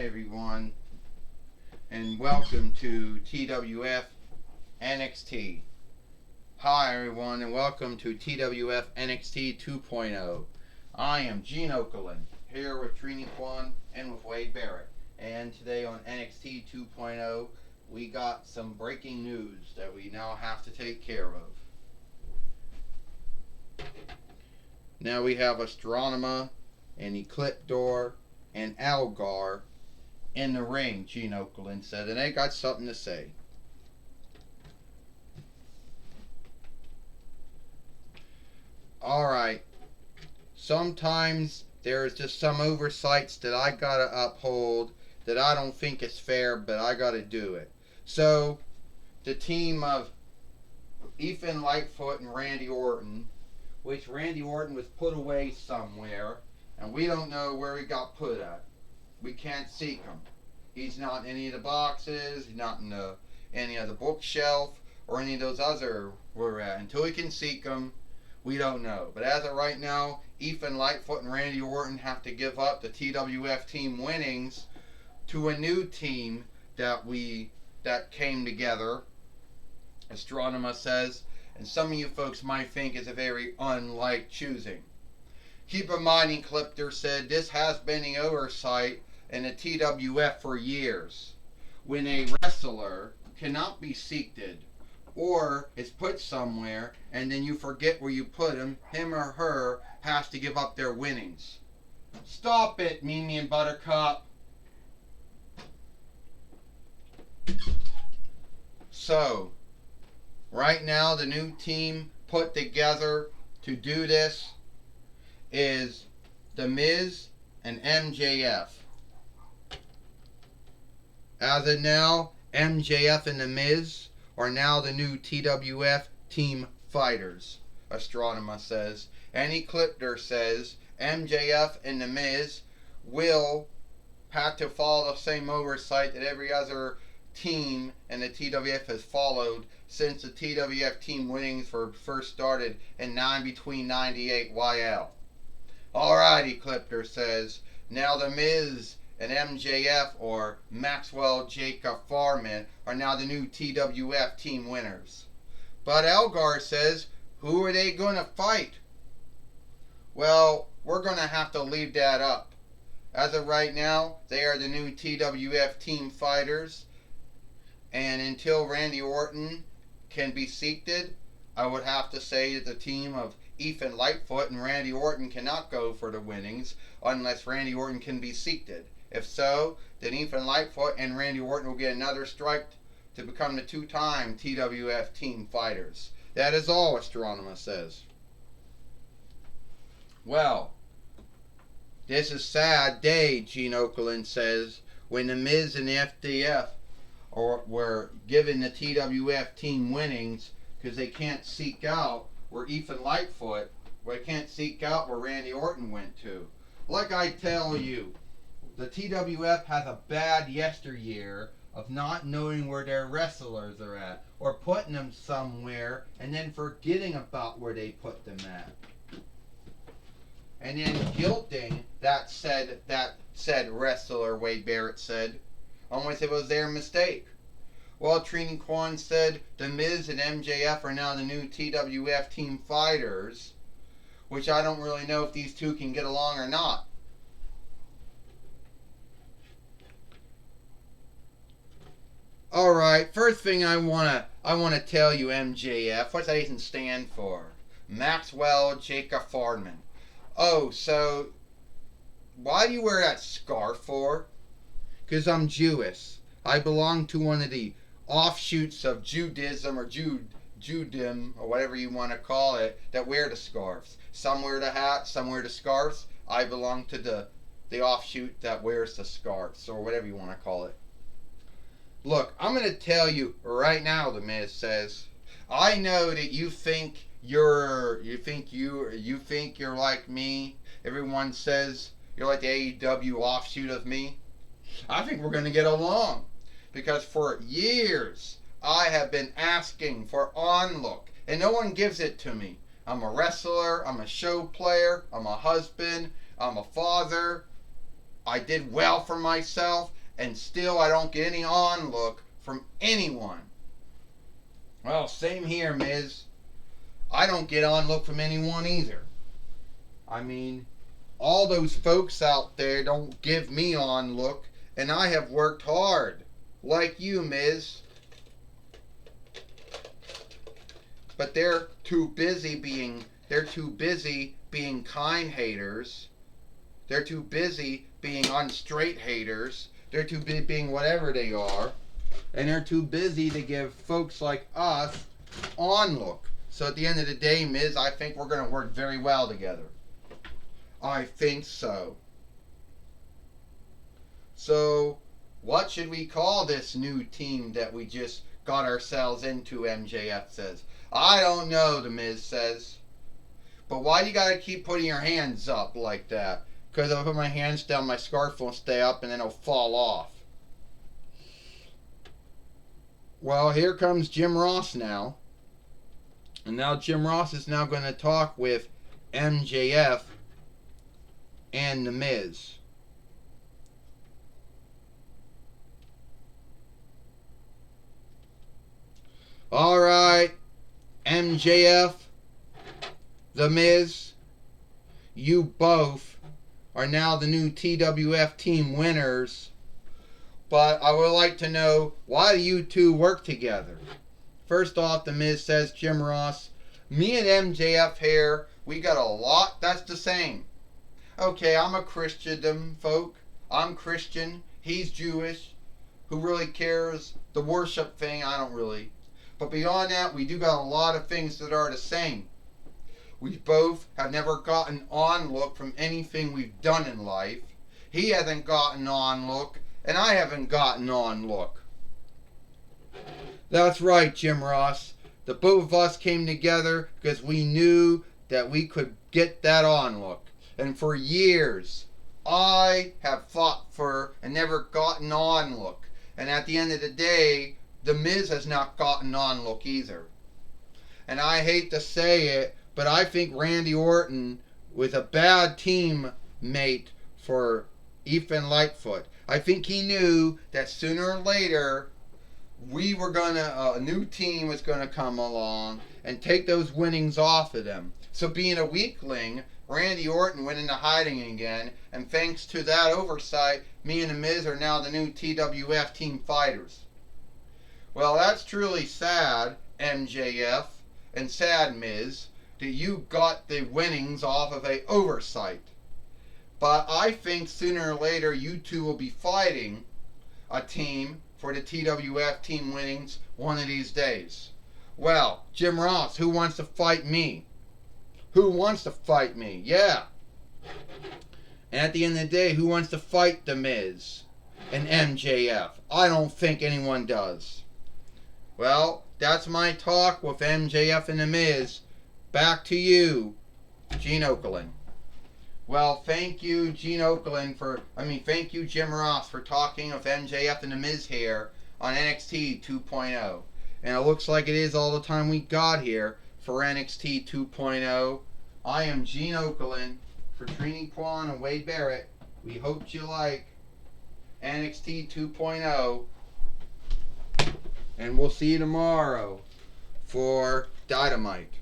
everyone, and welcome to TWF NXT. Hi everyone, and welcome to TWF NXT 2.0. I am Gene Okerlund, here with Trini Kwan and with Wade Barrett. And today on NXT 2.0, we got some breaking news that we now have to take care of. Now we have Astronema and Ecliptor and Algar in the ring, Gene Okerlund said, and they got something to say. Alright, sometimes there's just some oversights that I gotta uphold that I don't think is fair, but I gotta do it. So, the team of Ethan Lightfoot and Randy Orton, which Randy Orton was put away somewhere, and we don't know where he got put at. We can't seek him. He's not in any of the boxes, he's not in any of the bookshelf, or any of those other we're at. Until we can seek him, we don't know. But as of right now, Ethan Lightfoot and Randy Orton have to give up the TWF team winnings to a new team that came together, Astronema says, and some of you folks might think is a very unlike choosing. Keep in mind, Ecliptor said, this has been the oversight in the TWF for years. When a wrestler cannot be seeked or is put somewhere and then you forget where you put him or her has to give up their winnings. Stop it, Mimi and Buttercup. So, right now the new team put together to do this is The Miz and MJF. As of now, MJF and The Miz are now the new TWF team fighters, Astronema says. And Ecliptor says MJF and The Miz will have to follow the same oversight that every other team in the TWF has followed since the TWF team winnings were first started in between 98 YL. Alright, Ecliptor says, now The Miz and MJF, or Maxwell Jacob Farman, are now the new TWF team winners. But Algar says, who are they going to fight? Well, we're going to have to leave that up. As of right now, they are the new TWF team fighters. And until Randy Orton can be seeked, I would have to say that the team of Ethan Lightfoot and Randy Orton cannot go for the winnings unless Randy Orton can be seeked. If so, then Ethan Lightfoot and Randy Orton will get another strike to become the two-time TWF team fighters. That is all, Astronema says. Well, this is a sad day, Gene Okerlund says, when The Miz and the FDF were given the TWF team winnings because they can't seek out where Ethan Lightfoot, they can't seek out where Randy Orton went to. Like I tell you, the TWF has a bad yesteryear of not knowing where their wrestlers are at, or putting them somewhere and then forgetting about where they put them at, and then guilting that said wrestler, Wade Barrett said, almost it was their mistake. Well, Trini Kwan said The Miz and MJF are now the new TWF team fighters, which I don't really know if these two can get along or not. Alright, first thing I wanna tell you, MJF, what's that even stand for? Maxwell Jacob Farman. Oh, so why do you wear that scarf for? Because I'm Jewish. I belong to one of the offshoots of Judaism or Judim, or whatever you want to call it, that wear the scarves. Some wear the hat, some wear the scarves. I belong to the offshoot that wears the scarves, or whatever you want to call it. Look, I'm going to tell you right now, The Miz says, I know that you think you're like me. Everyone says you're like the AEW offshoot of me. I think we're going to get along, because for years I have been asking for onlook and no one gives it to me. I'm a wrestler, I'm a show player, I'm a husband, I'm a father. I did well for myself, and still I don't get any onlook from anyone. Well, same here, Miz. I don't get onlook from anyone either. I mean, all those folks out there don't give me onlook, and I have worked hard, like you, Miz. But they're too busy being kind haters. They're too busy being unstraight haters. They're too busy being whatever they are. And they're too busy to give folks like us onlook. So at the end of the day, Miz, I think we're going to work very well together. I think so. So, what should we call this new team that we just got ourselves into, MJF says. I don't know, the Miz says. But why do you gotta keep putting your hands up like that? Because if I put my hands down, my scarf won't stay up and then it'll fall off. Well, here comes Jim Ross now. And now Jim Ross is now going to talk with MJF and The Miz. Alright, MJF, The Miz, you both are now the new TWF team winners. But I would like to know, why do you two work together? First off, The Miz says, Jim Ross, me and MJF here, we got a lot that's the same. Okay, I'm a Christian folk. I'm Christian. He's Jewish. Who really cares? The worship thing, I don't really. But beyond that, we do got a lot of things that are the same. We both have never gotten onlook from anything we've done in life. He hasn't gotten onlook, and I haven't gotten onlook. That's right, Jim Ross. The both of us came together because we knew that we could get that onlook. And for years, I have fought for and never gotten onlook. And at the end of the day, The Miz has not gotten onlook either. And I hate to say it, but I think Randy Orton was a bad teammate for Ethan Lightfoot. I think he knew that sooner or later a new team was gonna come along and take those winnings off of them. So being a weakling, Randy Orton went into hiding again, and thanks to that oversight, me and The Miz are now the new TWF team fighters. Well, that's truly sad, MJF, and sad, Miz, that you got the winnings off of a oversight. But I think sooner or later you two will be fighting a team for the TWF team winnings one of these days. Well, Jim Ross, who wants to fight me? Who wants to fight me? Yeah. And at the end of the day, who wants to fight The Miz and MJF? I don't think anyone does. Well, that's my talk with MJF and The Miz. Back to you, Gene Okerlund. Well, thank you, thank you, Jim Ross, for talking with MJF and The Miz here on NXT 2.0. And it looks like it is all the time we got here for NXT 2.0. I am Gene Okerlund for Trini Kwan and Wade Barrett. We hope you like NXT 2.0. And we'll see you tomorrow for Dynamite.